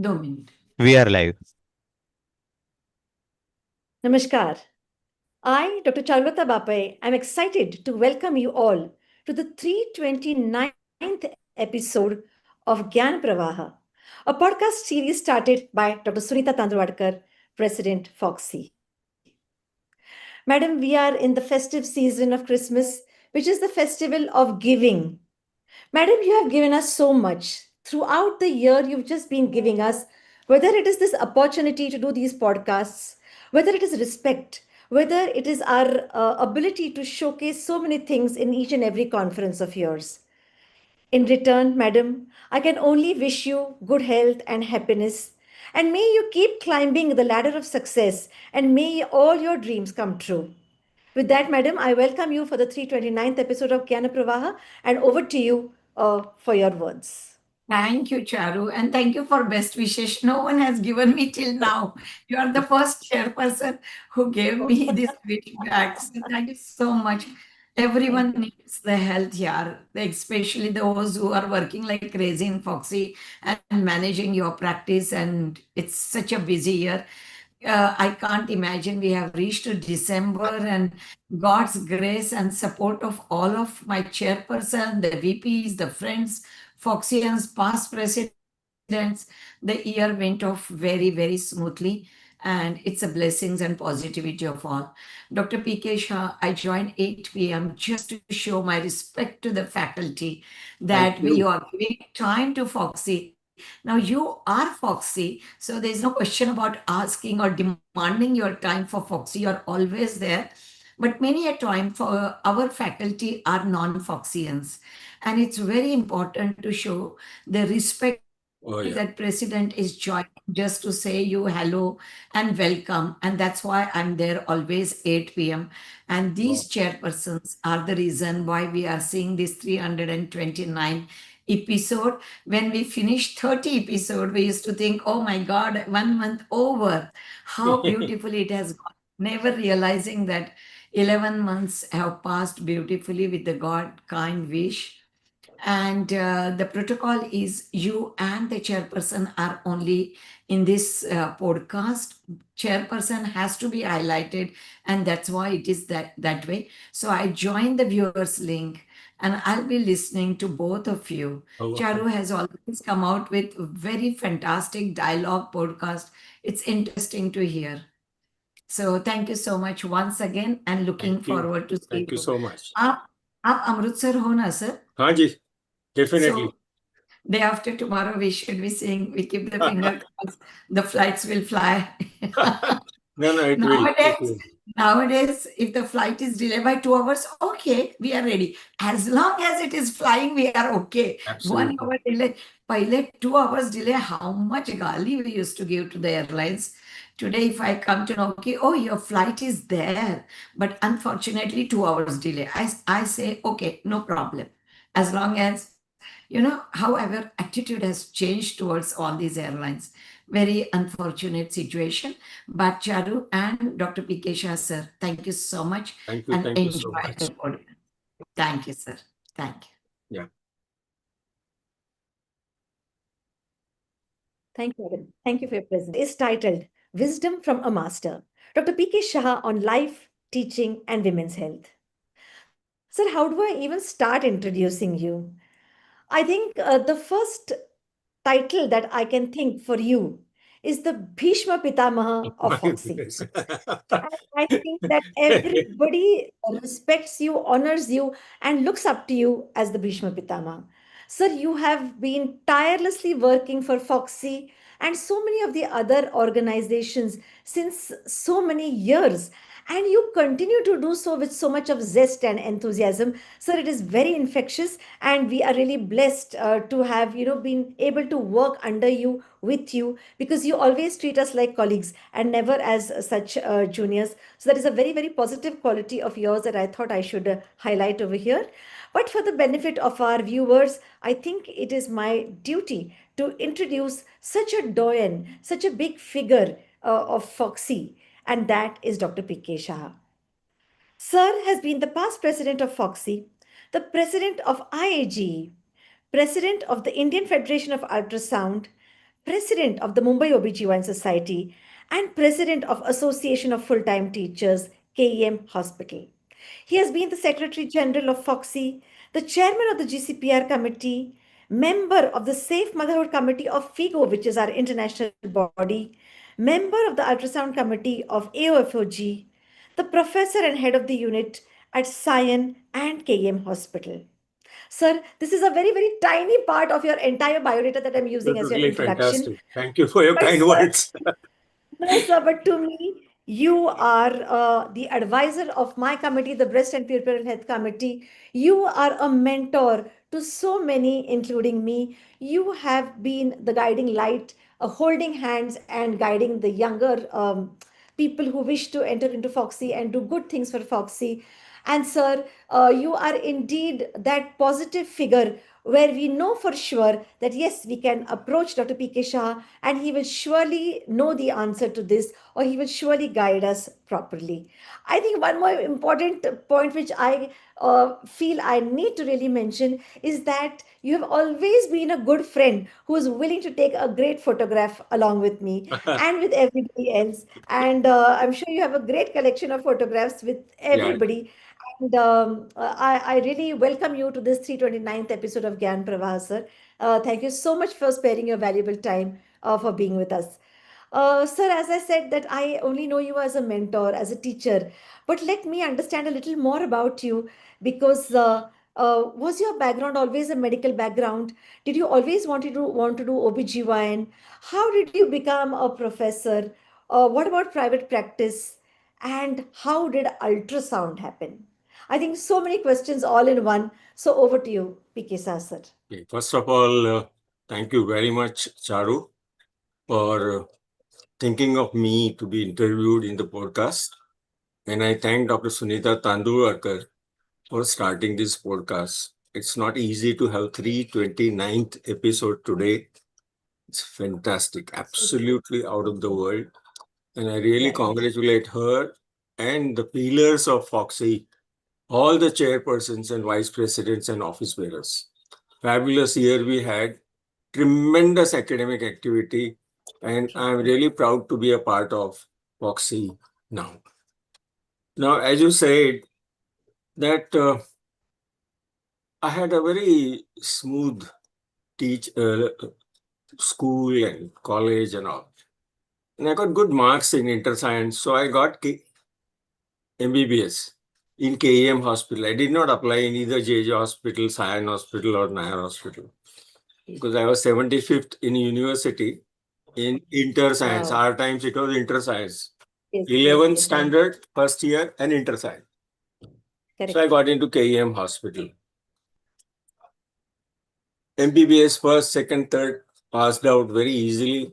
2 minutes. We are live. Namaskar. I, Dr. Charulata Bapai, am excited to welcome you all to the 329th episode of Gyan Pravaha, a podcast series started by Dr. Sunita Tandulwadkar, President Fogsi. Madam, we are in the festive season of Christmas, which is the festival of giving. Madam, you have given us so much. Throughout the year, you've just been giving us, whether it is this opportunity to do these podcasts, whether it is respect, whether it is our ability to showcase so many things in each and every conference of yours. In return, madam, I can only wish you good health and happiness. And may you keep climbing the ladder of success and may all your dreams come true. With that, madam, I welcome you for the 329th episode of Gyan Pravaha and over to you for your words. Thank you, Charu, and thank you for best wishes. No one has given me till now. You are the first chairperson who gave me this feedback. So thank you so much. Everyone needs the health here, especially those who are working like crazy in Foxy and managing your practice. And it's such a busy year. I can't imagine we have reached to December and God's grace and support of all of my chairperson, the VPs, the friends, Foxians, past presidents, the year went off very, very smoothly. And it's a blessings and positivity of all. Dr. PK Shah, I joined 8 p.m. just to show my respect to the faculty that we are giving time to Foxy. Now, you are Foxy, so there's no question about asking or demanding your time for Foxy. You're always there. But many a time for our faculty are non-Foxians. And it's very important to show the respect that president is joining just to say you hello and welcome. And that's why I'm there always 8 p.m. And these chairpersons are the reason why we are seeing this 329 episode. When we finished 30 episode, we used to think, oh my God, 1 month over. How beautifully it has gone. Never realizing that 11 months have passed beautifully with the God kind wish. And the protocol is you and the chairperson are only in this podcast. Chairperson has to be highlighted, and that's why it is that way. So I joined the viewers link, and I'll be listening to both of you. Charu has always come out with very fantastic dialogue podcast. It's interesting to hear. So thank you so much once again, and looking forward to see Thank you you. so much. आप अमृतसर हो ना sir? हाँ जी, definitely. So day after tomorrow we should be saying we keep the finger crossed the flights will fly. No, it will. Nowadays, if the flight is delayed by 2 hours, okay, we are ready. As long as it is flying, we are okay. Absolutely. 1 hour delay, pilot 2 hours delay, how much gali we used to give to the airlines. Today, if I come to know, okay, oh, your flight is there, but unfortunately 2 hours delay. I say, okay, no problem. As long as, however, attitude has changed towards all these airlines. Very unfortunate situation. But Charu and Dr. PK Shah, sir, thank you so much. Thank you. And Thank you so enjoy much. the podcast. Thank you, sir. Thank you. Yeah. Thank you, madam. Thank you for your presence. Is titled Wisdom from a Master. Dr. P.K. Shah on life, teaching, and women's health. Sir, how do I even start introducing you? I think the first title that I can think for you is the Bhishma Pitamaha of Foxy. I think that everybody respects you, honors you, and looks up to you as the Bhishma Pitamaha. Sir, you have been tirelessly working for Foxy and so many of the other organizations since so many years. And you continue to do so with so much of zest and enthusiasm. Sir, it is very infectious, and we are really blessed to have, been able to work under you, with you, because you always treat us like colleagues and never as such juniors. So that is a very, very positive quality of yours that I thought I should highlight over here. But for the benefit of our viewers, I think it is my duty to introduce such a doyen, such a big figure of Foxy, and that is Dr. P.K. Shah. Sir has been the past president of Foxy, the president of IAGE, president of the Indian Federation of Ultrasound, President of the Mumbai OBGYN Society, and President of Association of Full-Time Teachers, KEM Hospital. He has been the Secretary General of Fogsi, the Chairman of the GCPR Committee, member of the Safe Motherhood Committee of FIGO, which is our international body, member of the Ultrasound Committee of AOFOG, the professor and head of the unit at Sion and KEM Hospital. Sir, this is a very, very tiny part of your entire biodata that I'm using as your Absolutely introduction. fantastic. Thank you for your But, kind sir, words. no, sir, but to me, you are the advisor of my committee, the Breast and Puerperal Health Committee. You are a mentor to so many, including me. You have been the guiding light, holding hands and guiding the younger people who wish to enter into Foxy and do good things for Foxy. And sir, you are indeed that positive figure where we know for sure that yes, we can approach Dr. P.K. Shah and he will surely know the answer to this or he will surely guide us properly. I think one more important point which I feel I need to really mention is that you have always been a good friend who is willing to take a great photograph along with me and with everybody else. And I'm sure you have a great collection of photographs with Yeah, everybody. And I really welcome you to this 329th episode of Gyan Pravah, sir. Thank you so much for sparing your valuable time for being with us. Sir, as I said, that I only know you as a mentor, as a teacher, but let me understand a little more about you because was your background always a medical background? Did you always want to do OBGYN? How did you become a professor? What about private practice? And how did ultrasound happen? I think so many questions all in one. So over to you, PK Sir. okay. First of all, thank you very much, Charu, for thinking of me to be interviewed in the podcast. And I thank Dr. Sunita Tandulwadkar for starting this podcast. It's not easy to have 329th episode today. It's fantastic, absolutely out of the world. And I really Right. congratulate her and the pillars of Foxy, all the chairpersons and vice presidents and office bearers. Fabulous year we had, tremendous academic activity, and I'm really proud to be a part of Foxy now. Now, as you said, that I had a very smooth teach school and college and all. And I got good marks in inter science, so I got MBBS in KEM hospital. I did not apply in either JJ hospital, Sion hospital or Nair hospital because I was 75th in university in inter science. Wow. Our times it was inter science. Yes, yes, 11th yes. standard, first year and inter science. So I Correct. got into KEM hospital. MBBS first, second, third, passed out very easily.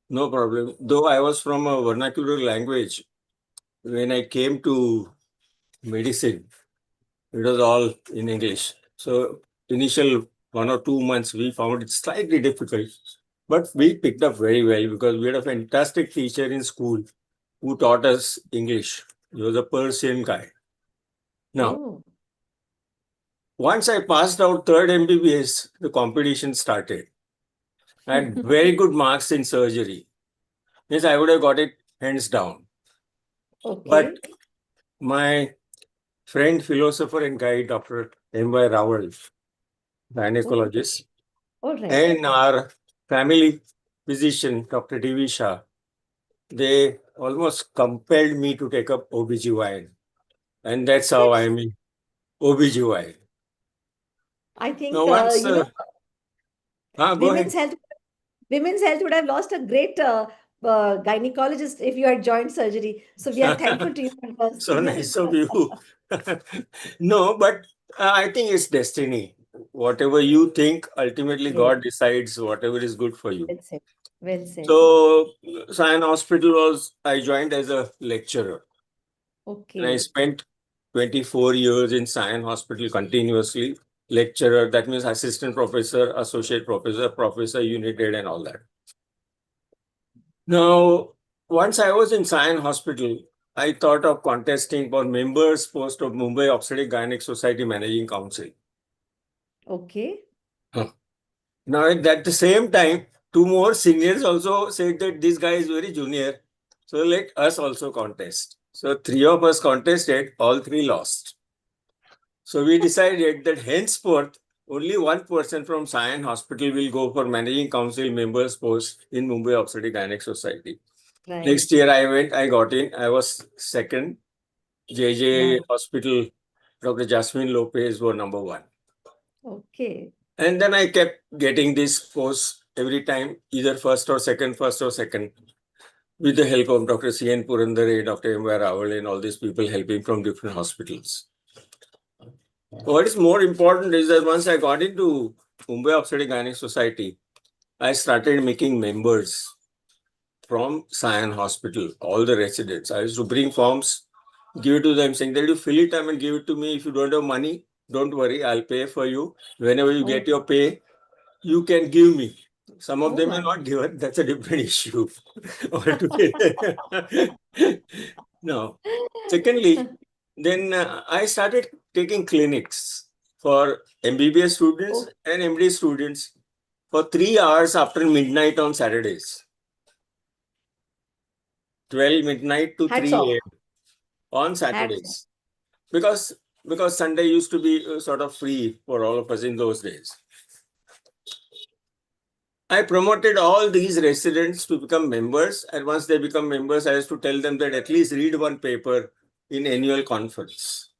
No problem. Though I was from a vernacular language, when I came to medicine, it was all in English. So initial 1 or 2 months, we found it slightly difficult, but we picked up very well because we had a fantastic teacher in school who taught us English. He was a Persian guy. Now, Oh, once I passed out third MBBS, the competition started. I had very good marks in surgery. Yes, I would have got it hands down. But okay. my friend, philosopher, and guide, Dr. M.Y. Rawal, Oh, gynecologist, all right. and our family physician, Dr. D.V. Shah, they almost compelled me to take up OBGYN. And that's how That's, I'm in OBGYN. I Now, think, once, go women's ahead. health, women's health would have lost a great gynecologist if you had joined surgery. So we are thankful to you for So staying nice with of us. you. No, but I think it's destiny. Whatever you think, ultimately Yes, God decides whatever is good for you. well said. Well said. So, Sion Hospital was, I joined as a lecturer and I Okay. spent 24 years in Sion Hospital continuously. Lecturer, that means assistant professor, associate professor, professor, unit head, and all that. Now, once I was in Sion Hospital, I thought of contesting for members post of Mumbai Obstetric Gynec Society Managing Council. Okay. Huh. Now, at the same time, two more seniors also said that this guy is very junior, so let us also contest. So three of us contested, all three lost. So we decided that henceforth, only one person from Sion Hospital will go for managing council members post in Mumbai Obstetric Gynec Society. Right. Next year I went, I got in, I was second. JJ Wow. Hospital, Dr. Jasmine Lopez were number one. Okay. And then I kept getting this post every time, either first or second, with the help of Dr. C.N. Purandare, Dr. M. Rawal, and all these people helping from different hospitals. What is more important is that once I got into Mumbai Obstetric Gynec Society, I started making members from Sion Hospital, all the residents. I used to bring forms, give it to them, saying that you fill it up and give it to me. If you don't have money, don't worry, I'll pay for you. Whenever you get your pay, you can give me. Some of Oh them are my. not given. That's a different issue altogether. No. Secondly, then I started taking clinics for MBBS students Oh, and MD students for 3 hours after midnight on Saturdays. 12 midnight to hats 3 off. a.m. on Hats off. Saturdays. Because Sunday used to be sort of free for all of us in those days. I promoted all these residents to become members, and once they become members, I used to tell them that at least read one paper in annual conference.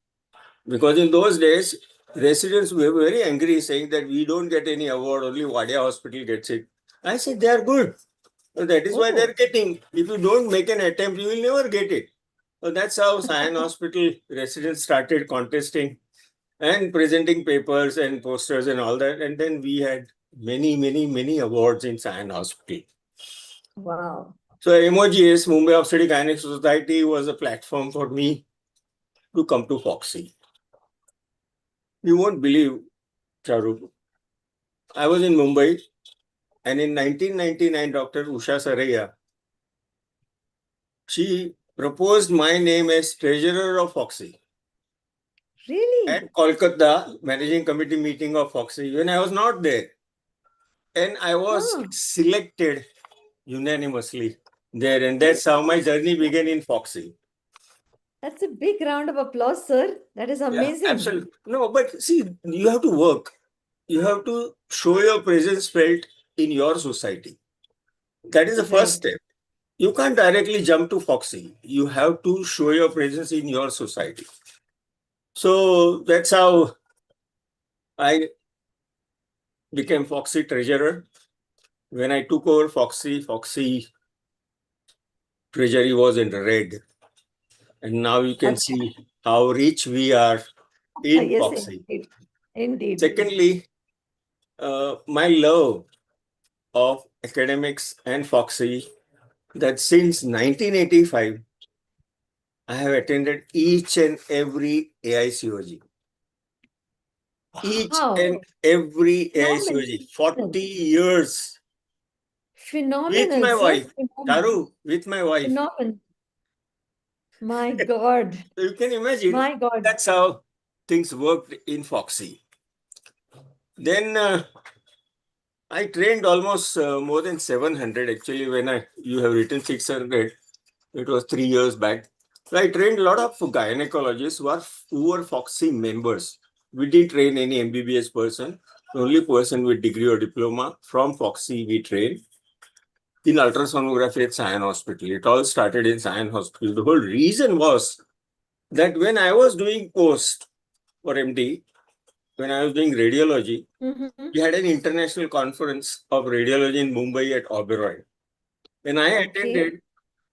Because in those days, residents were very angry, saying that we don't get any award, only Wadia Hospital gets it. I said they are good. So that is why they're Oh, getting. If you don't make an attempt, you will never get it. So that's how Sion Hospital residents started contesting and presenting papers and posters and all that. And then we had many awards in Sion Hospital. wow. So MOGS, Mumbai Obstetric Gynec Society, was a platform for me to come to Foxy. You won't believe, Charu. I was in Mumbai, and in 1999, Dr. Usha Saraiya, she proposed my name as treasurer of Foxy Really? at Kolkata managing committee meeting of Foxy when I was not there. And I was Huh. selected unanimously there. And that's how my journey began in Foxy. That's a big round of applause, sir. That is Yeah, amazing. absolutely. No, but see, you have to work. You have to show your presence felt in your society. That is the first Right. step. You can't directly jump to Foxy. You have to show your presence in your society. So that's how I became Foxy treasurer. When I took over Foxy, Foxy treasury was in red. And now you can Okay. see how rich we are in Yes, Foxy. indeed. Indeed. Secondly, my love of academics and Foxy, that since 1985, I have attended each and every AICOG. Each Wow. and every Phenomenal. AICOG, 40 years with Phenomenal, my sir. wife, Phenomenal. Charu, with my wife. Phenomenal. My God. So you can imagine My God. that's how things worked in Foxy. Then I trained almost more than 700 actually. When you have written 600, it was 3 years back. So I trained a lot of gynecologists who were Foxy members. We didn't train any MBBS person. The only person with degree or diploma from Foxy we trained in ultrasonography at Sion Hospital. It all started in Sion Hospital. The whole reason was that when I was doing post for MD, when I was doing radiology, Mm-hmm. we had an international conference of radiology in Mumbai at Oberoi. When I Okay. attended,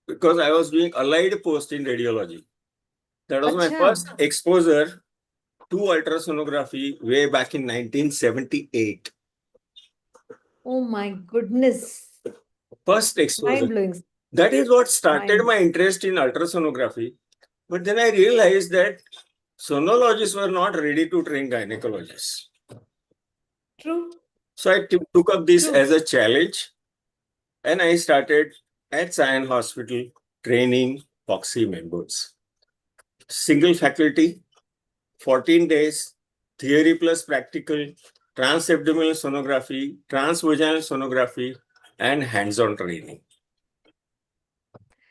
because I was doing allied post in radiology. That was my Acha. first exposure to ultrasonography way back in 1978. Oh my goodness. First exposure. Mind blowing. That is what started Mind. my interest in ultrasonography. But then I realized that sonologists were not ready to train gynecologists. True. So I took up this True. as a challenge, and I started at Sion Hospital training Foxy members. Single faculty, 14 days, theory plus practical, transabdominal sonography, transvaginal sonography, and hands-on training.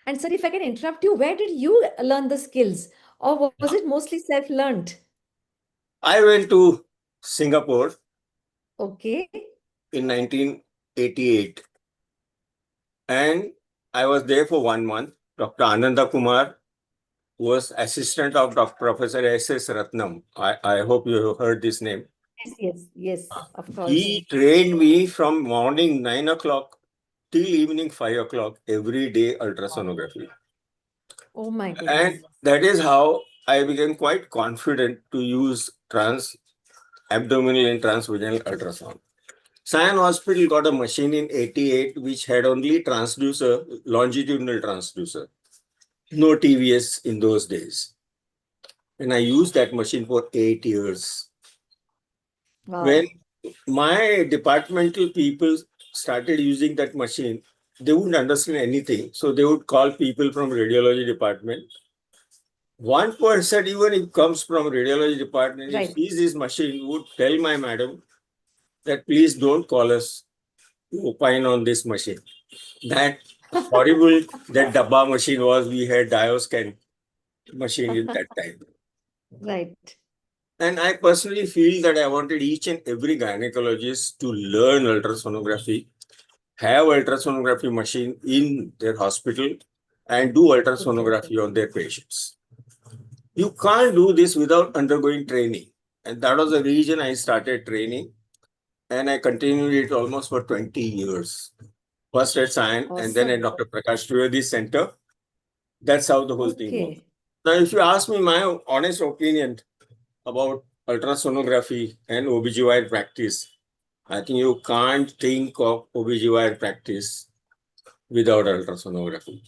And sir, if I can interrupt you, where did you learn the skills? Or was it mostly self-learned? I went to Singapore Okay. in 1988 and I was there for 1 month. Dr. Ananda Kumar was assistant of Dr. Professor S.S. Ratnam. I hope you have heard this name. Yes, of course. He trained me from morning 9 o'clock till evening 5 o'clock every day ultrasonography. Oh my And goodness. that is how I became quite confident to use abdominal and transvaginal ultrasound. Sion Hospital got a machine in 88 which had only transducer, longitudinal transducer, no TVS in those days. And I used that machine for 8 years. When Wow. my departmental people started using that machine, they wouldn't understand anything. So they would call people from radiology department. One person, even if comes from radiology department, if Right. sees this machine, would tell my madam that please don't call us to opine on this machine. That horrible that Dabba machine was. We had Dioscan machine in that time. Right. And I personally feel that I wanted each and every gynecologist to learn ultrasonography, have ultrasonography machine in their hospital, and do ultrasonography Exactly. on their patients. You can't do this without undergoing training. And that was the reason I started training. And I continued it almost for 20 years. First at Science and then at Awesome. Dr. Prakash Trivedi Center. That's how the whole thing was. Okay. Now, if you ask me my honest opinion about ultrasonography and OBGYN practice, I think you can't think of OBGYN practice without ultrasonography.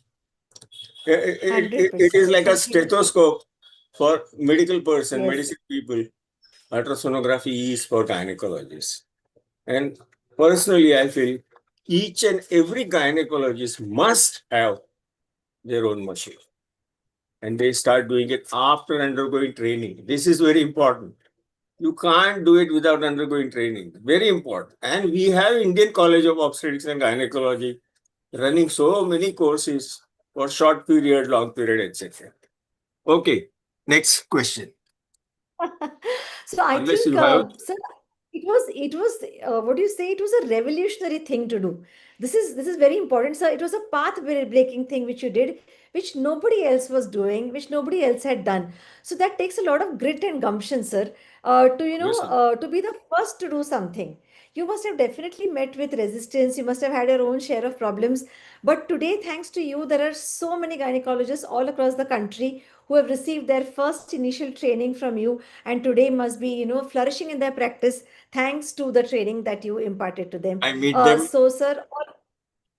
It 100%. is like a Completely. stethoscope for medical person, Yes. medicine people. Ultrasonography is for gynecologists. And personally, I feel each and every gynecologist must have their own machine. And they start doing it after undergoing training. This is very important. You can't do it without undergoing training. Very important. And we have Indian College of Obstetrics and Gynecology running so many courses for short period, long period, etc. Okay, next question. So I Unless think, you have, sir, it was what do you say? It was a revolutionary thing to do. This is very important, sir. It was a path breaking thing which you did, which nobody else was doing, which nobody else had done. So that takes a lot of grit and gumption, sir, obviously, to be the first to do something. You must have definitely met with resistance. You must have had your own share of problems. But today, thanks to you, there are so many gynecologists all across the country who have received their first initial training from you and today must be, flourishing in their practice thanks to the training that you imparted to them. I meet them. So, sir,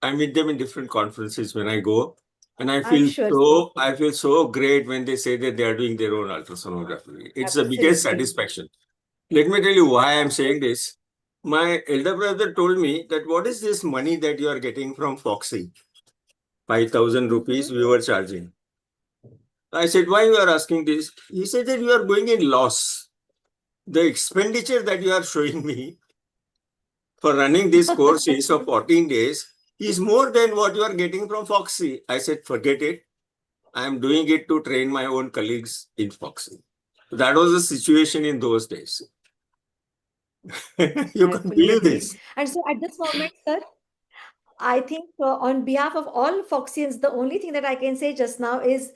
I meet them in different conferences when I go, and I'm sure, sir. I feel so great when they say that they are doing their own ultrasonography. It's the biggest Absolutely. satisfaction. Let me tell you why I'm saying this. My elder brother told me that what is this money that you are getting from Foxy? 5,000 rupees Mhm. we were charging. I said, why you are asking this? He said that you are going in loss. The expenditure that you are showing me for running this course is of 14 days is more than what you are getting from Foxy. I said, forget it. I am doing it to train my own colleagues in Foxy. That was the situation in those days. You I can fully believe agree. this. And so at this moment, sir, I think on behalf of all Foxians, the only thing that I can say just now is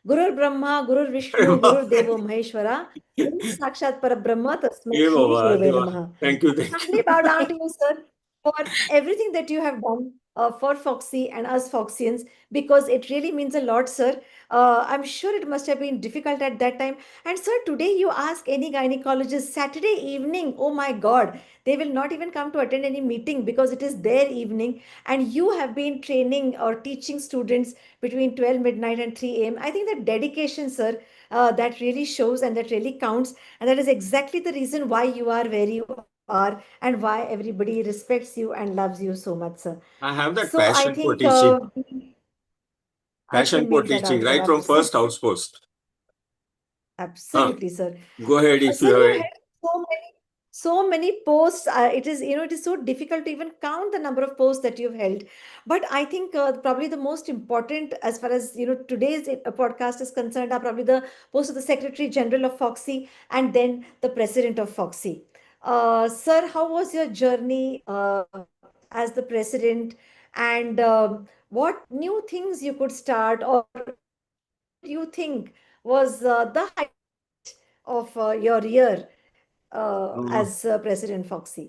Gurur Brahma, Gurur Vishnu, Gurur Devo Maheshwara, Guru Sakshat Parabrahma, Tasmai Hey Shri Baba, Gurave Deva. Namaha. Thank you, I thank humbly you. bow down to you, sir, for everything that you have done for Foxy and us Foxians, because it really means a lot, sir. I'm sure it must have been difficult at that time. And, sir, today you ask any gynecologist, Saturday evening, oh my God, they will not even come to attend any meeting because it is their evening. And you have been training or teaching students between 12 midnight and 3 a.m. I think that dedication, sir, that really shows and that really counts. And that is exactly the reason why you are where you are and why everybody respects you and loves you so much, sir. I have that So I passion for think teaching, I can make that out, sir. right from first house post. Absolutely, sir. Go ahead if Sir, you you have. had so many. so many posts. It is, it is so difficult to even count the number of posts that you've held. But I think probably the most important, as far as today's podcast is concerned, are probably the post of the Secretary General of Foxy and then the President of Foxy. Sir, how was your journey as the president? And what new things you could start, or what did you think was the highlight of your year Uh, as President Foxy?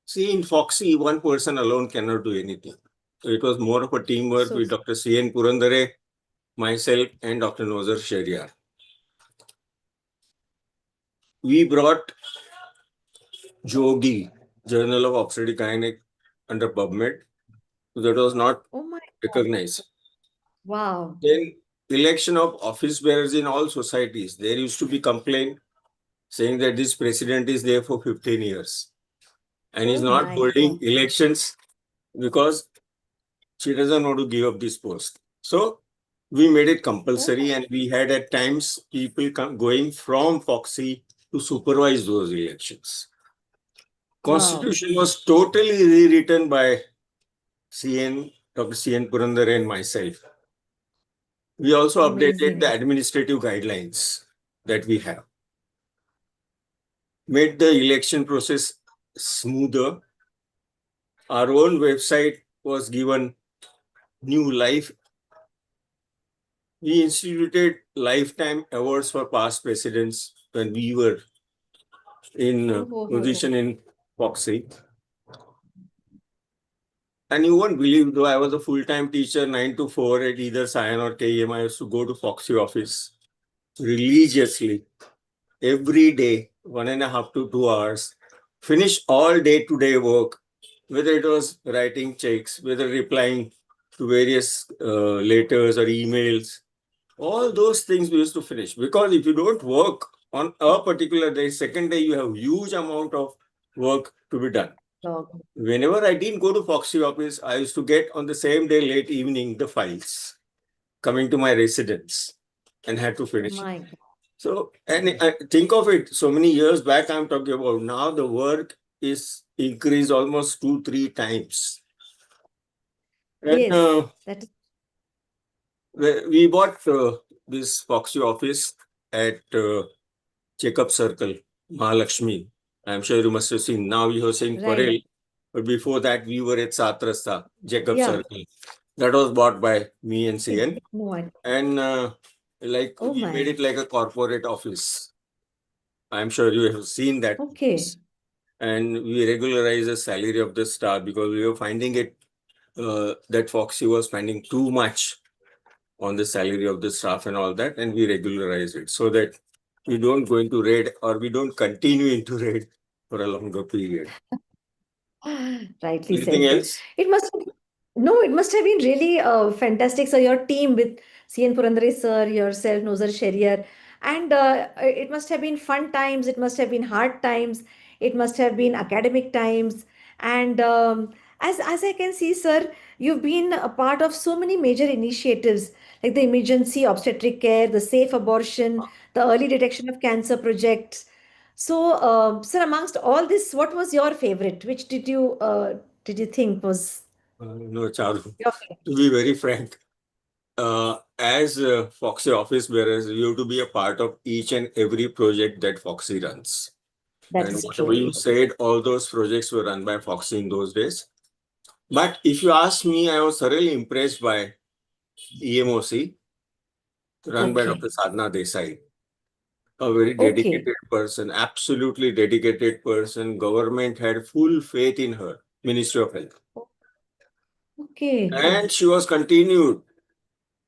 See, in Foxy, one person alone cannot do anything. So it was more of a teamwork So, with Dr. C.N. Purandare, myself, and Dr. Nozer Sheriar. We brought Jogi, Journal of Obstetric Gynec, under PubMed. So that was not oh my God. recognized. Wow. Then election of office bearers in all societies. There used to be complaint saying that this president is there for 15 years and is Oh not my holding God. elections because she doesn't want to give up this post. So we made it Oh my, compulsory, and we had at times people going from Foxy to supervise those elections. wow. Constitution was totally rewritten by CN, Dr. CN Purandare and myself. We also updated the Amazing. administrative guidelines that we have, made the election process smoother. Our own website was given new life. We instituted lifetime awards for past presidents when we were in Oh, ho, ho, ho. position in Foxy. And you won't believe, though I was a full-time teacher, 9 to 4 at either Sion or KEM, I used to go to Foxy office religiously every day, 1.5 to 2 hours, finish all day-to-day work, whether it was writing checks, whether replying to various letters or emails, all those things we used to finish. Because if you don't work on a particular day, second day, you have huge amount of work to be done. Dog. Whenever I didn't go to Foxy office, I used to get on the same day, late evening, the files coming to my residence and had to finish it. My God. So, and I think of it, so many years back, I'm talking about now, the work is increased almost 2, 3 times. And Yes, that is we bought this Foxy office at Jacob Circle, Mahalakshmi. I'm sure you must have seen. Now you are saying right. Parel, but before that we were at Satrasta, Jacob Yeah. Circle. That was bought by me and Okay. CN. No idea. And like Oh we made my. it like a corporate office. I'm sure you have seen that. Okay. And we regularize the salary of the staff because we were finding it that Foxy was spending too much on the salary of the staff and all that, and we regularize it so that we don't go into raid or we don't continue into raid for a longer period. Rightly Anything said, sir. else? It must have, no, it must have been really fantastic. So your team with CN Purandare sir, yourself, Nozar Sheriar, and it must have been fun times. It must have been hard times. It must have been academic times. And as I can see, sir, you've been a part of so many major initiatives like the emergency obstetric care, the safe abortion, the early detection of cancer projects. So, sir, amongst all this, what was your favorite? Which did you think was No, Charu. your favorite? To be very frank, as Foxy office bearers, you have to be a part of each and every project that Foxy runs. That And is whatever you true. said, all those projects were run by Foxy in those days. But if you ask me, I was thoroughly impressed by EMOC, run by Dr. Okay. Sadhna Desai. A very Okay. dedicated person, absolutely dedicated person. Government had full faith in her, Ministry of Health. Okay. And she was continued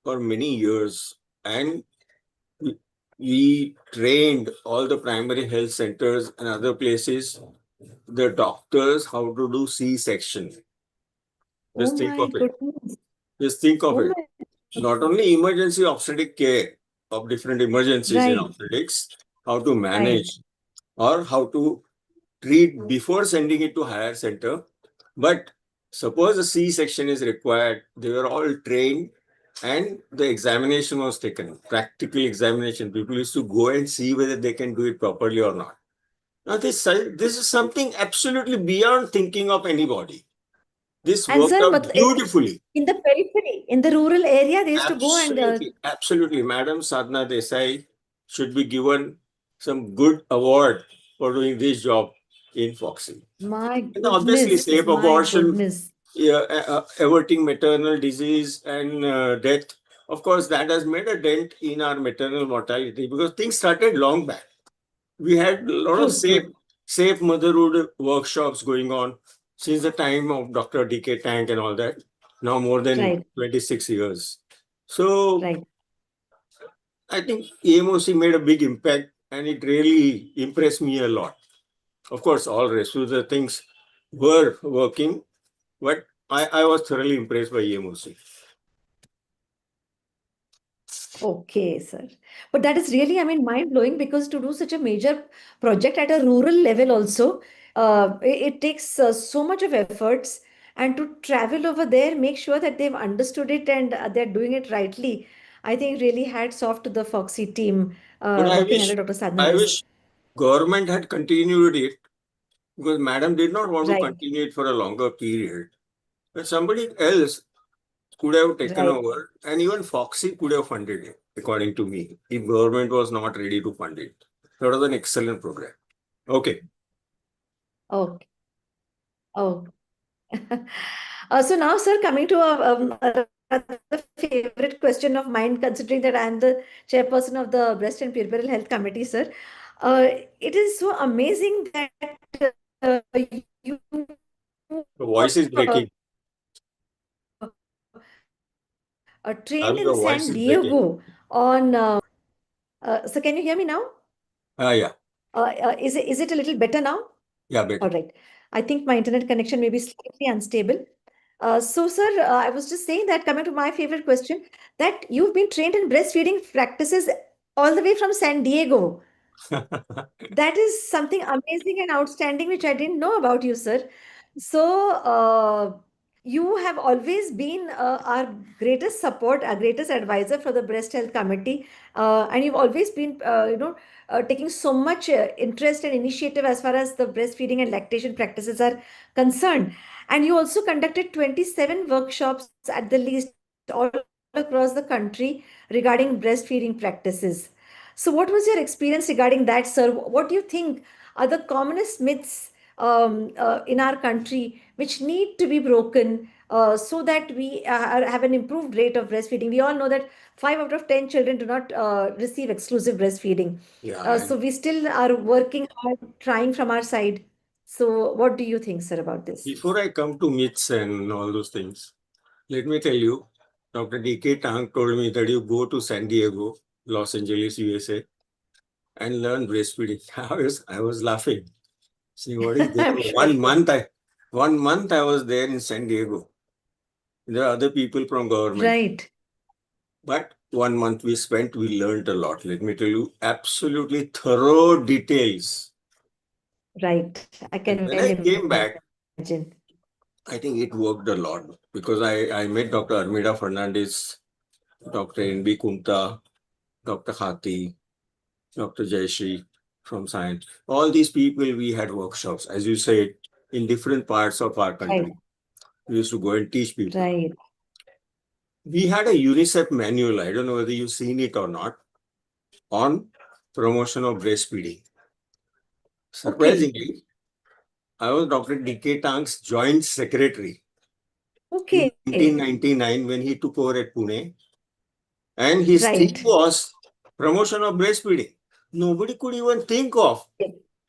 for many years. And we, we trained all the primary health centers and other places, the doctors, how to do C-section. Oh Just think my of it. goodness. Just think of Oh it. my. Not only emergency obstetric care of different emergencies in Right. obstetrics, how to Right. manage or how to treat before sending it to higher center. But suppose a C-section is required, they were all trained and the examination was taken, practical examination. People used to go and see whether they can do it properly or not. Now, this is something absolutely beyond thinking of anybody. This And worked sir, out beautifully. in the periphery, in the rural area, they used to go and Absolutely. Madam Sadhna Desai should be given some good award for doing this job in Foxy. my And obviously, goodness, safe my abortion, goodness. yeah, averting maternal disease and death. Of course, that has made a dent in our maternal mortality because things started long back. We had a lot of True, true. safe motherhood workshops going on since the time of Dr. D.K. Tank and all that. Now more than Right, 26 years. So right. I think AMOC made a big impact and it really impressed me a lot. Of course, all rest of the things were working, but I was thoroughly impressed by AMOC. Okay, sir. But that is really, I mean, mind-blowing because to do such a major project at a rural level also, it takes so much of efforts. And to travel over there, make sure that they've understood it and they're doing it rightly. I think really hats off to the Foxy team But working under Dr. Sadhna I Desai. wish government had continued it because Madam did not want to Right, continue it for a longer period. But somebody else could have taken right. over, and even Foxy could have funded it, according to me, if government was not ready to fund it. That was an excellent program. Okay. Okay. Oh. So now, sir, coming to another favorite question of mine, considering that I am the chairperson of the Breast and Puerperal Health Committee, sir. It is so amazing that you The voice is uh, breaking. trained in Your voice San is breaking. Diego on. So, can you hear me now? Yeah. Is it a little better now? Yeah, All better. right. I think my internet connection may be slightly unstable. So, sir, I was just saying that coming to my favorite question, that you've been trained in breastfeeding practices all the way from San Diego. That is something amazing and outstanding, which I didn't know about you, sir. So, you have always been our greatest support, our greatest advisor for the Breast Health Committee, and you've always been, taking so much interest and initiative as far as the breastfeeding and lactation practices are concerned. And you also conducted 27 workshops at the least all across the country regarding breastfeeding practices. So, what was your experience regarding that, sir? What do you think are the commonest myths in our country which need to be broken so that we have an improved rate of breastfeeding? We all know that 5 out of 10 children do not receive exclusive breastfeeding. Yeah. So, we still are working hard, trying from our side. So, what do you think, sir, about this? Before I come to myths and all those things, let me tell you, Dr. D.K. Tang told me that you go to San Diego, Los Angeles, USA, and learn breastfeeding. I was laughing. See, what is there? I'm sure, sir. 1 month I was there in San Diego. There are other people from government. Right, But 1 month we spent, we learned a lot. Let me tell you, absolutely thorough details. right. I And can when well I came back, imagine. I think it worked a lot because I met Dr. Armida Fernandez, Dr. N.B. Kumta, Dr. Khati, Dr. Jayashree from science. All these people, we had workshops, as you said, in different parts of our Right, country. We used to go and teach people. right. We had a UNICEF manual, I don't know whether you've seen it or not, on promotion of breastfeeding. Okay, Surprisingly, I was Dr. D.K. Tang's joint secretary in okay. 1999 when he took over at Pune. And his theme Right. was promotion of breastfeeding. Nobody could even think of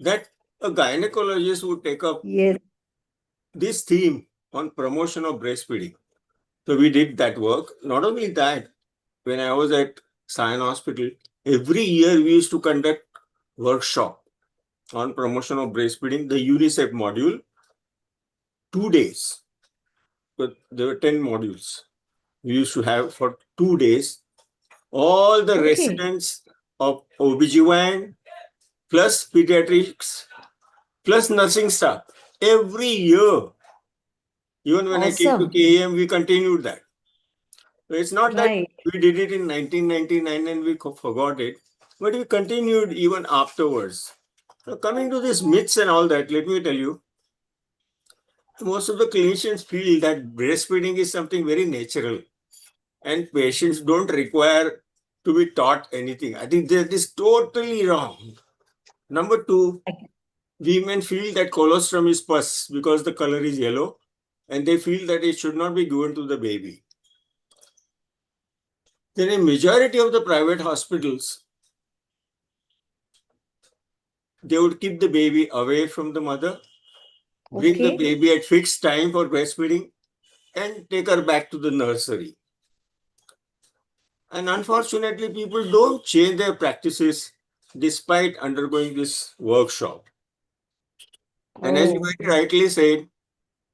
that a gynecologist would take up Yes. this theme on promotion of breastfeeding. So we did that work. Not only that, when I was at Sion Hospital, every year we used to conduct workshop on promotion of breastfeeding, the UNICEF module, 2 days. But there were 10 modules. We used to have for 2 days all the Okay. residents of OBGYN plus pediatrics plus nursing staff every year. Even when I came to Awesome. KAM, we continued that. So it's not that Right. we did it in 1999 and we forgot it, but we continued even afterwards. Now, coming to these myths and all that, let me tell you, most of the clinicians feel that breastfeeding is something very natural and patients don't require to be taught anything. I think that is totally wrong. Number two, women feel that colostrum is pus because the color is yellow and they feel that it should not be given to the baby. Then a majority of the private hospitals, they would keep the baby away from the mother, bring the Okay. baby at fixed time for breastfeeding and take her back to the nursery. And unfortunately, people don't change their practices despite undergoing this workshop. And as you Oh, very rightly said,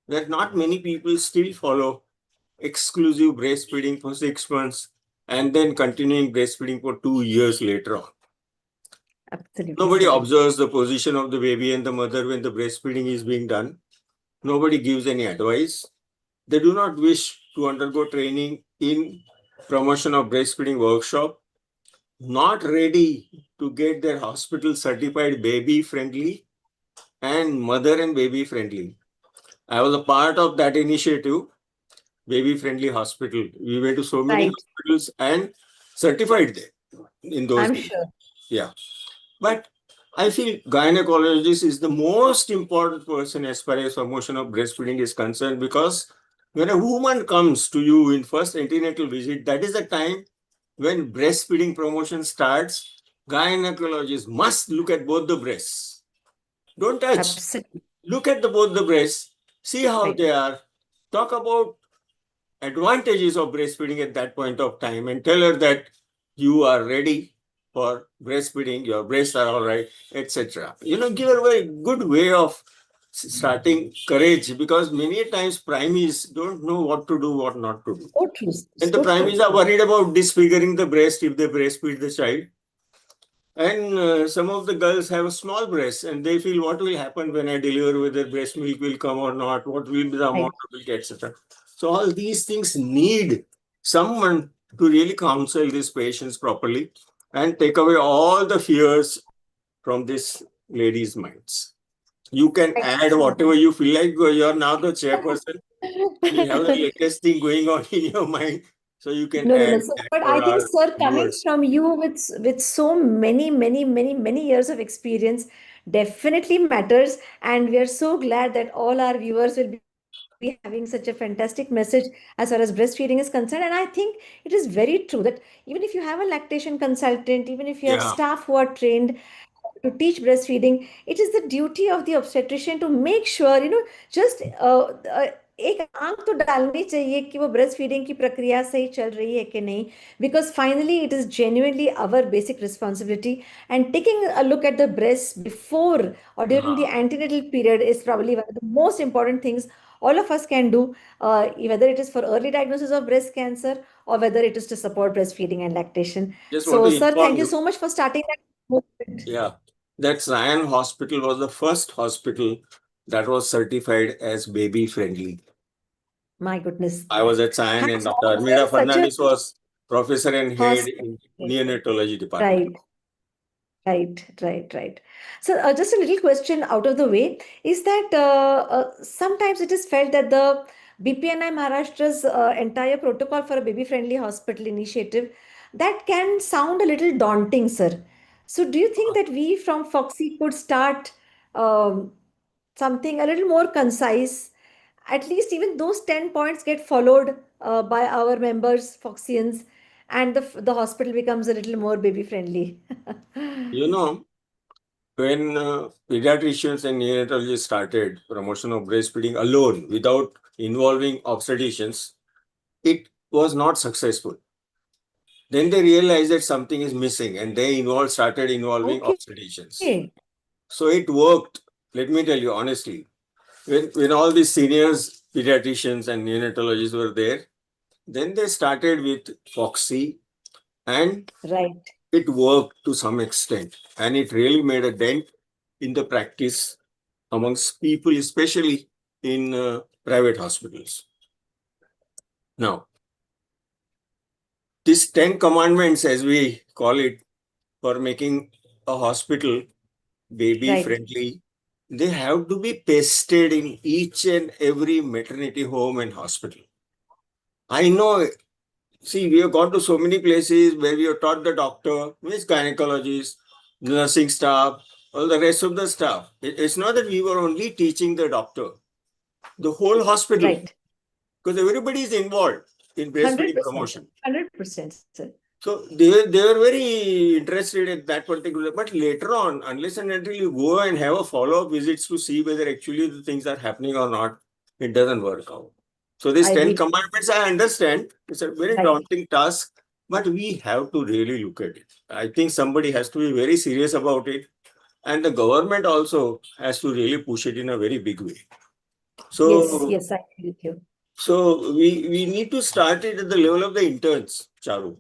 that not many people still follow exclusive breastfeeding for 6 months and then continuing breastfeeding for 2 years later on. absolutely, Nobody sir. observes the position of the baby and the mother when the breastfeeding is being done. Nobody gives any advice. They do not wish to undergo training in promotion of breastfeeding workshop, not ready to get their hospital certified baby friendly and mother and baby friendly. I was a part of that initiative, baby friendly hospital. We went to so many Right. hospitals and certified them in those I'm days. sure. Yeah. But I feel gynecologist is the most important person as far as promotion of breastfeeding is concerned, because when a woman comes to you in first antenatal visit, that is the time when breastfeeding promotion starts. Gynecologist must look at both the breasts. Don't touch. Absolutely. Look at both the breasts. See how Right. they are. Talk about advantages of breastfeeding at that point of time and tell her that you are ready for breastfeeding, your breasts are all right, etc. Give her a very good way of starting courage, because many times primies don't know what to do, what not to do. So true. And the So primies true. are worried about disfiguring the breast if they breastfeed the child. And some of the girls have a small breast and they feel, what will happen when I deliver, whether breast milk will come or not, what will be the amount Right. of milk, etc. So all these things need someone to really counsel these patients properly and take away all the fears from this lady's minds. You can add whatever you feel like. You're now the chairperson. You have the latest thing going on in your mind. So you can No, no, add no. So, that but I for think, our sir, coming viewers. from you with so many years of experience, definitely matters. And we are so glad that all our viewers will be having such a fantastic message as far as breastfeeding is concerned. And I think it is very true that even if you have a lactation consultant, even if you have Yeah, staff who are trained to teach breastfeeding, it is the duty of the obstetrician to make sure, just एक आंख तो डालनी चाहिए कि वो breast feeding की प्रक्रिया सही चल रही है कि नहीं, because finally it is genuinely our basic responsibility, and taking a look at the breast before or during the uh, antenatal period is probably one of the most important things all of us can do, whether it is for early diagnosis of breast cancer or whether it is to support breastfeeding and lactation. just want So, to sir, inform thank you you. so much for starting that movement. Yeah, that Zion Hospital was the first hospital that was certified as baby friendly. My goodness. I was at Zion and Hats Dr. off, sir. Armida Such a Fernandez was professor and head hospital. in neonatology department. Right. Right. So, just a little question out of the way is that sometimes it is felt that the BPNI Maharashtra's entire protocol for a baby-friendly hospital initiative, that can sound a little daunting, sir. So, do you think that we from Foxy could start um, something a little more concise? At least even those 10 points get followed by our members, Foxians, and the hospital becomes a little more baby-friendly. You know, when pediatricians and neonatologists started promotion of breastfeeding alone without involving obstetricians, it was not successful. Then they realized that something is missing and they started involving obstetricians. Okay. So it worked. Let me tell you honestly, when all these seniors, pediatricians and neonatologists were there, then they started with Foxy and Right. it worked to some extent. And it really made a dent in the practice amongst people, especially in private hospitals. Now, these 10 commandments, as we call it, for making a hospital baby Right. friendly. They have to be pasted in each and every maternity home and hospital. I know, see, we have gone to so many places where we have taught the doctor, means gynecologist, nursing staff, all the rest of the staff. It's not that we were only teaching the doctor, the whole hospital, Right. because everybody is involved in breastfeeding 100%. promotion. 100%, sir. So they were very interested in that particular, but later on, unless and until you go and have a follow-up visits to see whether actually the things are happening or not, it doesn't work out. So these I 10 agree. commandments, I understand, it's a very Right. daunting task, but we have to really look at it. I think somebody has to be very serious about it, and the government also has to really push it in a very big way. Yes, So, yes, I agree with you. so we need to start it at the level of the interns, Charu.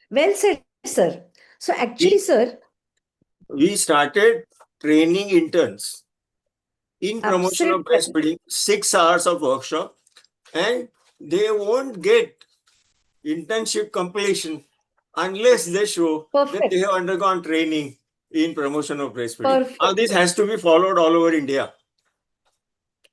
Well said, sir. So actually, We, sir, we started training interns in promotion of absolutely breastfeeding, 6 hours of workshop, and they won't get internship completion unless they show that perfect. they have undergone training in promotion of breastfeeding. Now, Perfect, this sir. has to be followed all over India.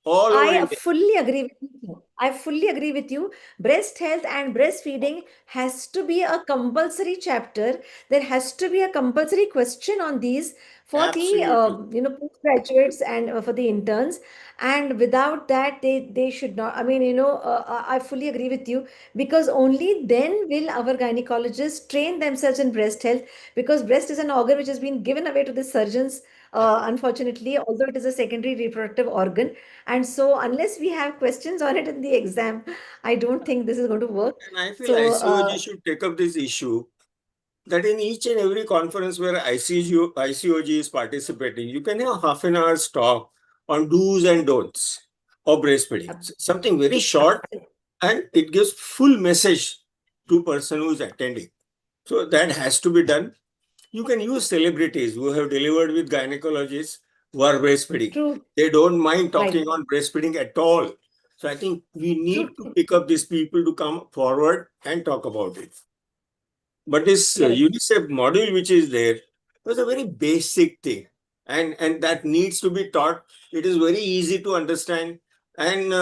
All over I India. fully agree with you. I fully agree with you. Breast health and breastfeeding has to be a compulsory chapter. There has to be a compulsory question on these for the Absolutely. postgraduates and for the interns. And without that, they should not. I mean, I fully agree with you because only then will our gynecologists train themselves in breast health because breast is an organ which has been given away to the surgeons. Unfortunately, although it is a secondary reproductive organ, and so, unless we have questions on it in the exam, I don't think this is going to work. And I feel So, ICOG should take up this issue that in each and every conference where ICOG is participating, you can have half an hour's talk on do's and don'ts of breastfeeding. ab- Something very short, and it gives full message to person who is attending. So that has to be done. You can use celebrities who have delivered with gynecologists who are breastfeeding. true, They don't mind right, talking on breastfeeding at all. So I think we need true, to pick up these people to come forward and talk about it. But this correct. UNICEF module which is there was a very basic thing, and that needs to be taught. It is very easy to understand, and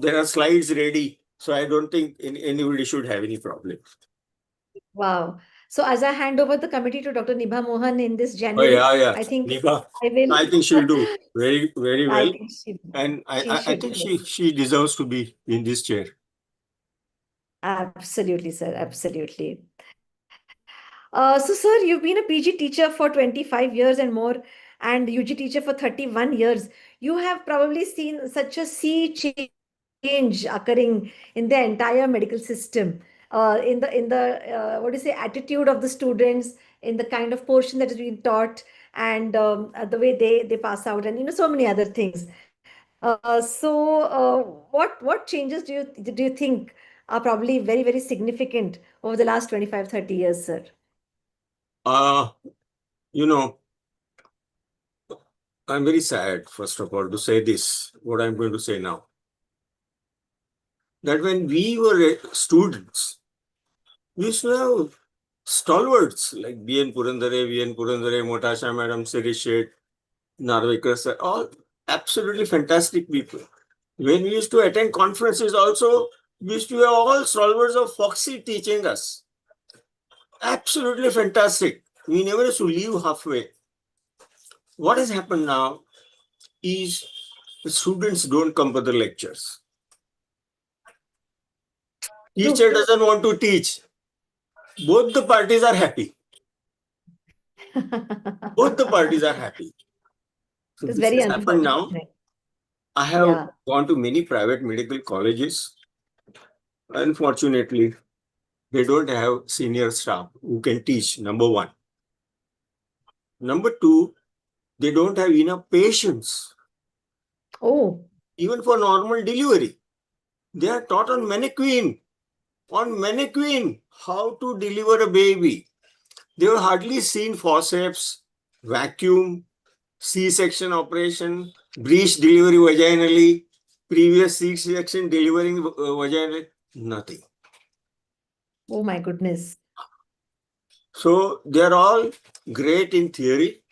there are slides ready. So I don't think anybody should have any problem. Wow. So, as I hand over the committee to Dr. Nibha Mohan in this Oh January, yeah, yeah. I think Nipa, I will. I think she'll do very, very I well, think and she I should. think Yes. she deserves to be in this chair. Absolutely, sir. Absolutely. So, sir, you've been a PG teacher for 25 years and more, and UG teacher for 31 years. You have probably seen such a sea change occurring in the entire medical system, in the what do you say, attitude of the students, in the kind of portion that is being taught, and the way they pass out, and so many other things. What changes do you think are probably very, very significant over the last 25, 30 years, sir? Uh, you know, I'm very sad, first of all, to say this, what I'm going to say now. That when we were students, we used to have stalwarts like B.N. Purandare, Motasha Madam, Siri Sheth, Narvekar sir, all absolutely fantastic people. When we used to attend conferences also, we used to have all stalwarts of Fogsi teaching us. Absolutely fantastic. We never used to leave halfway. What has happened now is the students don't come for the lectures. Teacher True. doesn't want to teach. Both the parties are happy. Both the parties are happy. So It is this very has happened unfortunate. now. I have Yeah. gone to many private medical colleges. Unfortunately, they don't have senior staff who can teach, number one. Number two, they don't have enough patience, Oh, even for normal delivery. They are taught on mannequin, how to deliver a baby. They have hardly seen forceps, vacuum, C-section operation, breech delivery vaginally, previous C-section delivering vaginally, nothing. oh my goodness. So they are all great in theory,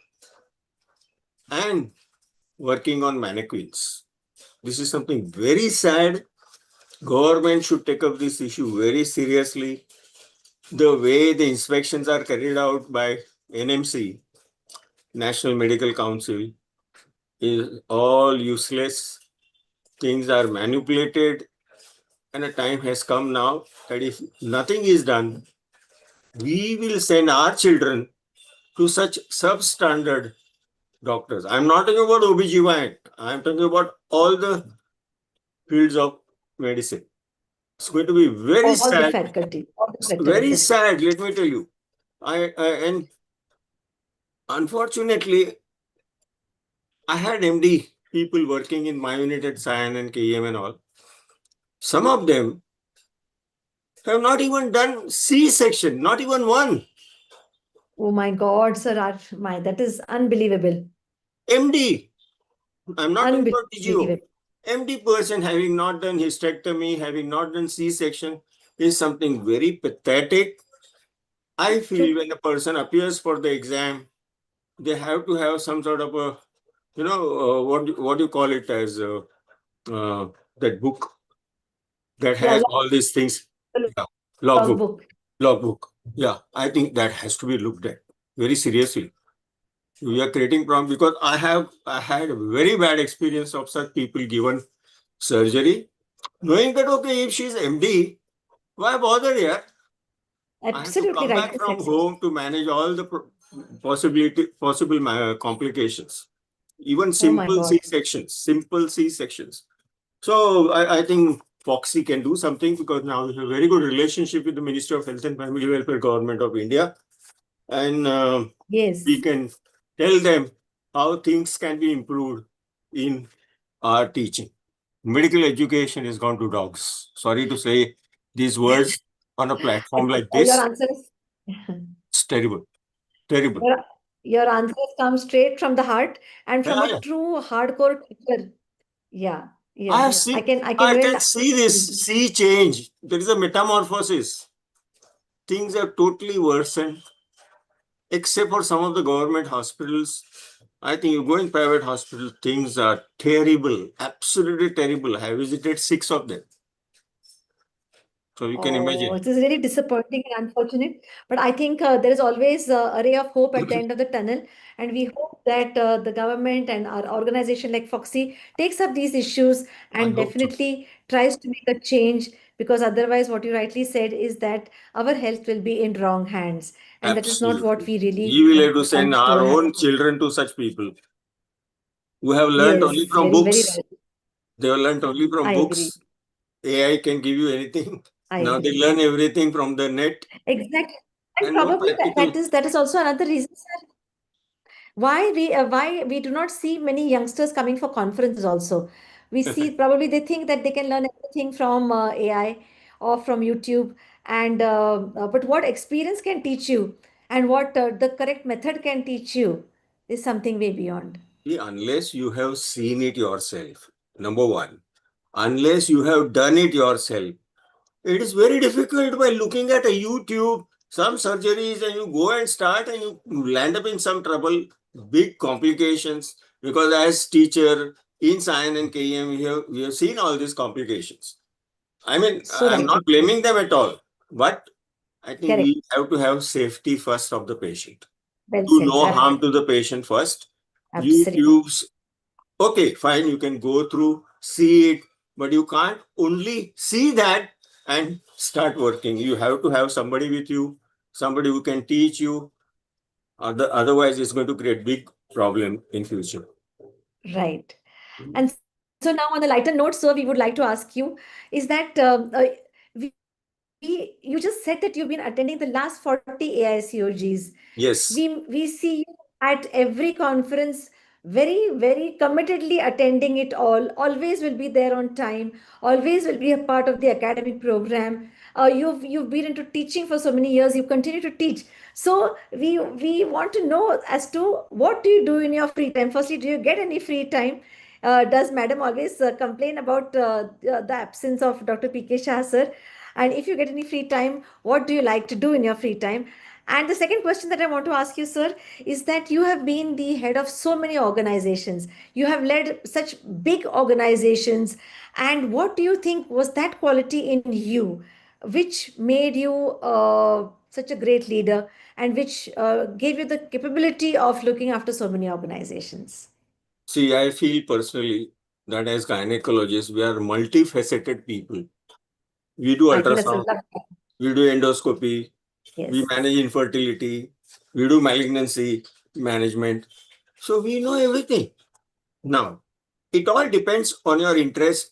and working on mannequins. This is something very sad. Government should take up this issue very seriously. The way the inspections are carried out by NMC, National Medical Council, is all useless. Things are manipulated, and a time has come now that if nothing is done, we will send our children to such substandard doctors. I'm not talking about OBGYN. I'm talking about all the fields of medicine. It's going to be very All the sad. faculty, all the Very fraternity. sad, let me tell you. And unfortunately, I had MD people working in my unit at Cyan and KEM and all. Some of them have not even done C-section, not even one. Oh my God, sir, that is unbelievable. MD. I'm not talking about Unbelievable. TGO. MD person having not done hysterectomy, having not done C-section is something very pathetic. I feel when a person appears for the exam, they have to have some sort of a, what do you call it as that book that Yeah, has all these things. Yeah, logbook. logbook. Logbook. Yeah, I think that has to be looked at very seriously. We are creating problem because I had a very bad experience of such people given surgery, knowing that okay, if she's MD, why bother here? I have to Absolutely come right. back from home to manage all the possible complications, even Oh my simple God. C-sections, simple C-sections. So I think Foxy can do something because now we have a very good relationship with the Ministry of Health and Family Welfare Government of India, and we Yes. can tell them how things can be improved in our teaching. Medical education has gone to dogs. Sorry to say these words on a platform like Your this. answers, It's terrible, terrible. your, your answers come straight from the heart and from Yeah, a yeah. true hardcore teacher. Yeah, I yeah. have seen, I can I well. can see this sea change. There is a metamorphosis. Things are totally worsened, except for some of the government hospitals. I think you go in private hospital, things are terrible, absolutely terrible. I have visited 6 of them. So you can Oh, imagine. it is really disappointing and unfortunate. But I think there is always a ray of hope at the end of the tunnel. And we hope that the government and our organization like Foxy takes up these issues I and hope so. definitely tries to make a change. Because otherwise, what you rightly said is that our health will be in wrong hands. And that is not what Absolutely. we We really will have to send want to our have. own children to such people who have learned only Yes, from very, very books. well. They have learned only from I agree. books. AI can give you anything. I Now they agree. learn everything from the net Exactly. And and no probably practical. that is also another reason, sir, why we do not see many youngsters coming for conferences also. We see probably they think that they can learn everything from AI or from YouTube, and but what experience can teach you and what the correct method can teach you is something way beyond. See, unless you have seen it yourself, number one, unless you have done it yourself, it is very difficult by looking at a YouTube, some surgeries, and you go and start and you land up in some trouble, big complications. Because as teacher in Science and KM, we have seen all these complications. I mean, So I'm not rightly blaming them at all, but I think correct. we have to have safety first of the patient. Well Do said. no harm to the patient first. Absolutely. YouTube's okay, fine, you can go through, see it, but you can't only see that and start working. You have to have somebody with you, somebody who can teach you. Otherwise, it's going to create big problem in future. Right. And so now on the lighter note, sir, we would like to ask you is that you just said that you've been attending the last 40 AICOGs. Yes, We see you at every conference, very committedly attending it all. Always will be there on time. Always will be a part of the academic program. You've been into teaching for so many years. You continue to teach. So we want to know as to what do you do in your free time. Firstly, do you get any free time? Does Madam always complain about the absence of Dr. PK Shah, sir? And if you get any free time, what do you like to do in your free time? And the second question that I want to ask you, sir, is that you have been the head of so many organizations. You have led such big organizations. And what do you think was that quality in you which made you such a great leader and which gave you the capability of looking after so many organizations? See, I feel personally that as gynecologists, we are multifaceted people. We do I think that's a ultrasound, lovely. we do endoscopy, we Yes. manage infertility, we do malignancy management. So we know everything. Now, it all depends on your interest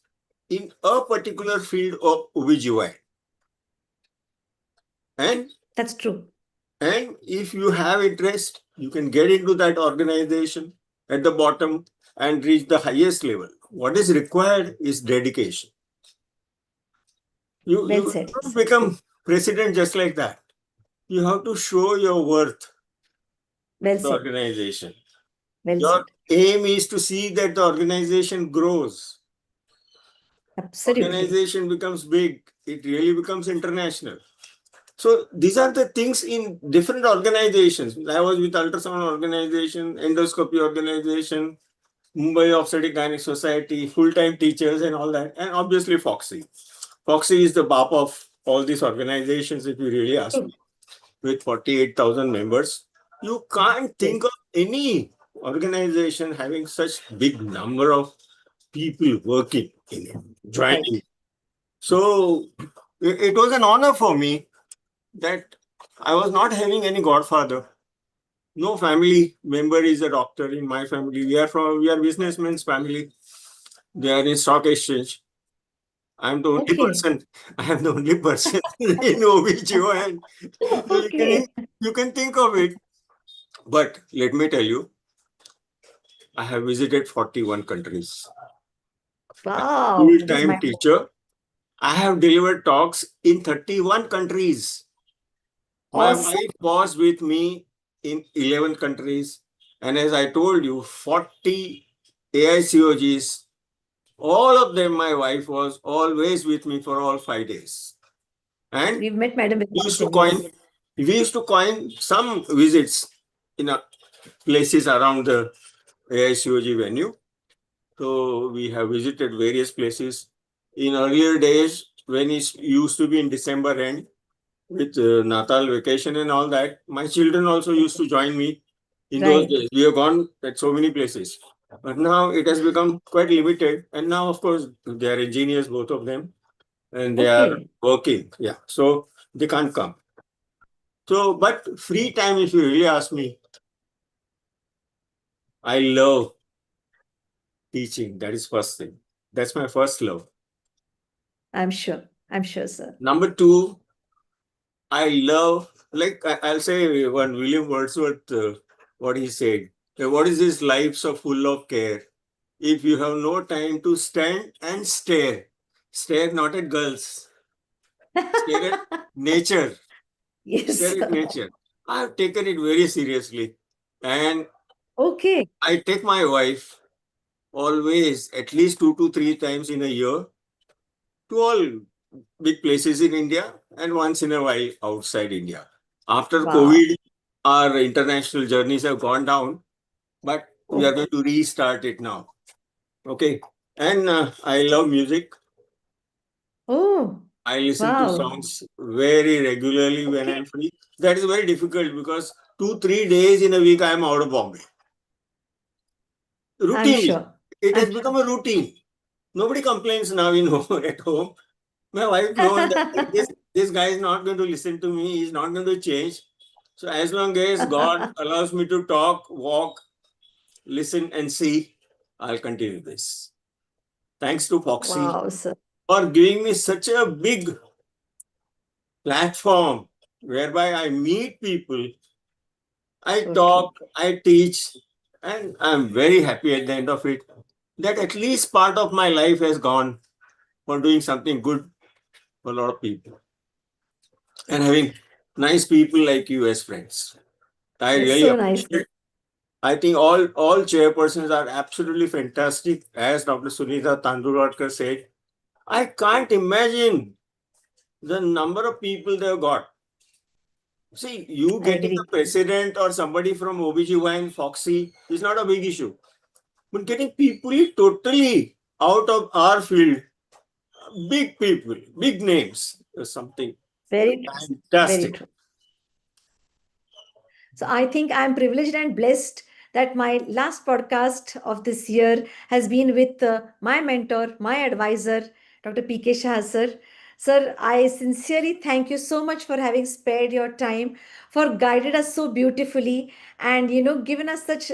in a particular field of OBGYN. And, That's true. and if you have interest, you can get into that organization at the bottom and reach the highest level. What is required is dedication. Well You said, don't sir. become president just like that. You have to show your worth to Well the said. organization. Well Your said. aim is to see that the organization grows. Absolutely. Organization becomes big. It really becomes international. So these are the things in different organizations. I was with ultrasound organization, endoscopy organization, Mumbai Obstetric Gynec Society, full-time teachers and all that. And obviously Foxy. Foxy is the BAP of all these organizations, if you really ask True. me, with 48,000 members. You can't Yes. think of any organization having such big number of people working in it, joining. Right. So it was an honor for me that I was not having any godfather. No family member is a doctor in my family. We are businessmen's family. They are in stock exchange. I'm the only Okay. person. I am the only person in OBGYN. So Okay. you can think of it. But let me tell you, I have visited 41 countries. As a Wow. It is full-time my teacher, I have delivered talks in 31 countries. My awesome. wife was with me in 11 countries. And as I told you, 40 AICOGs, all of them, my wife was always with me for all 5 days. And We've met Madam we used to Vipasim, coin, yes. we used to coin some visits in places around the AICOG venue. So we have visited various places. In earlier days, when it used to be in December end, with Natal vacation and all that, my children also used to join me in those Right. days. We have gone at so many places. But now it has become quite limited. And now, of course, they are engineers, both of them, and they are Okay. working. Yeah. So they can't come. So, but free time, if you really ask me, I love teaching. That is first thing. That's my first love. I'm sure. I'm sure, sir. Number two, I love, like I'll say one William Wordsworth, what he said. What is this life so full of care? If you have no time to stand and stare, stare not at girls, stare at nature, Yes, stare at sir. nature. I have taken it very seriously. And Okay. I take my wife always at least 2 to 3 times in a year to all big places in India and once in a while outside India. After Wow. COVID, our international journeys have gone down, but we are Oh, going to restart it now. Okay. And I love music. oh, I listen to wow. songs very regularly when Okay. I'm free. That is very difficult because 2, 3 days in a week I am out of Bombay. I'm Routine. sure. It I'm has sure. become a routine. Nobody complains now in at home. My wife knows that this guy is not going to listen to me. He's not going to change. So as long as God allows me to talk, walk, listen, and see, I'll continue this. Thanks to Foxy Wow, sir. for giving me such a big platform whereby I meet people, I So true. talk, I teach, and I'm very happy at the end of it that at least part of my life has gone for doing something good for a lot of people and having nice people like you as friends. I That's really so nice, sir. appreciate. I think all chairpersons are absolutely fantastic. As Dr. Sunita Tandulwadkar said, I can't imagine the number of people they've got. See, you I getting agree. a president or somebody from OBGYN, Foxy is not a big issue. But getting people totally out of our field, big people, big names, is something Very true. Very fantastic. true. So I think I'm privileged and blessed that my last podcast of this year has been with my mentor, my advisor, Dr. PK Shah sir. Sir, I sincerely thank you so much for having spared your time, for guided us so beautifully, and given us such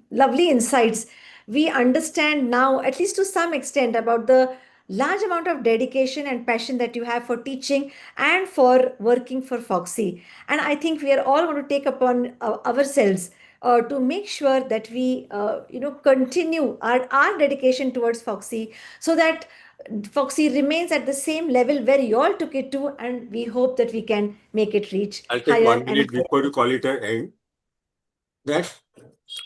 lovely insights. We understand now, at least to some extent, about the large amount of dedication and passion that you have for teaching and for working for Foxy. And I think we are all going to take upon ourselves to make sure that we continue our dedication towards Foxy, so that Foxy remains at the same level where you all took it to, and we hope that we can make it reach I'll take higher 1 minute and before you call it an end. That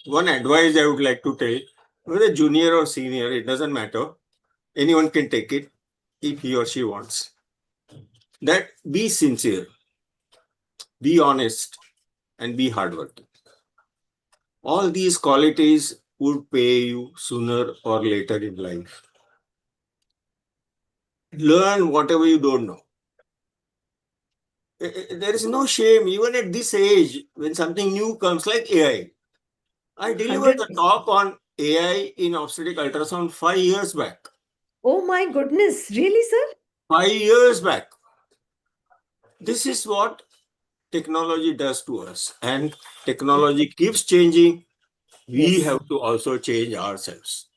one advice I would like to tell, whether junior or senior, it doesn't matter. Anyone can take it if he or she wants. That be sincere, be honest, and be hardworking. All these qualities would pay you sooner or later in life. Learn whatever you don't know. There is no shame, even at this age, when something new comes like AI. I delivered a 100%. talk on AI in obstetric ultrasound 5 years back. Oh my goodness, really, sir? 5 years back. This is what technology does to us, and technology keeps changing. We Yes, have to also change ourselves.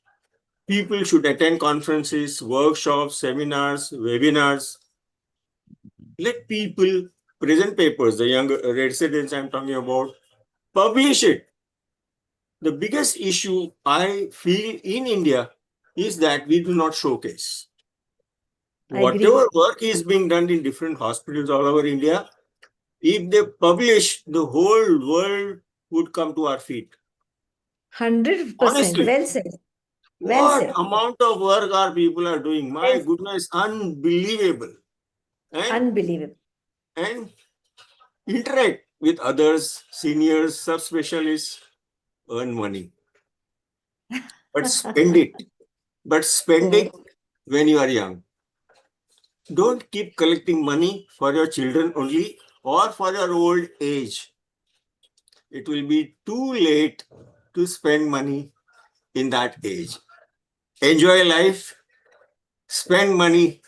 People should attend conferences, workshops, seminars, webinars. Let people present papers, the young residents I'm talking about, publish it. The biggest issue I feel in India is that we do not showcase. I Whatever agree. work is being done in different hospitals all over India, if they publish, the whole world would come to our feet. 100%. Honestly, Well said. Well what said. amount of work our people are doing? My Well, goodness, unbelievable. And unbelievable. and interact with others, seniors, subspecialists, earn money. But spend it. But spend it Oh, when you are young. Don't keep collecting money for your children only or for your old age. It will be too late to spend money in that age. Enjoy life, spend money,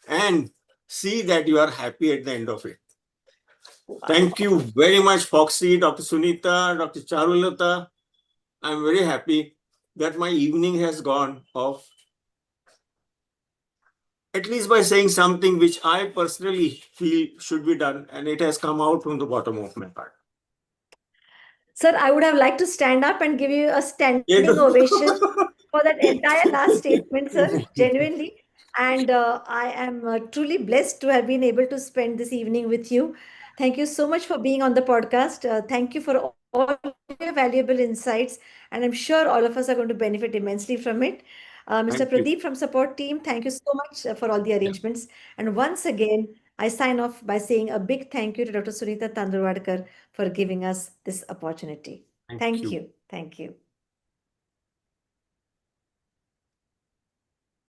and see that you are happy at the end of it. Thank wow. you very much, Foxy, Dr. Sunita, Dr. Charulata. I'm very happy that my evening has gone off, at least by saying something which I personally feel should be done, and it has come out from the bottom of my heart. Sir, I would have liked to stand up and give you a standing Yeah. ovation for that entire last statement, sir, genuinely. And I am truly blessed to have been able to spend this evening with you. Thank you so much for being on the podcast. Thank you for all your valuable insights. And I'm sure all of us are going to benefit immensely from it. Mr. Thank Pradeep you. from support team, thank you so much for all the Yeah. arrangements. And once again, I sign off by saying a big thank you to Dr. Sunita Tandulwadkar for giving us this opportunity. Thank Thank you. you. Thank you.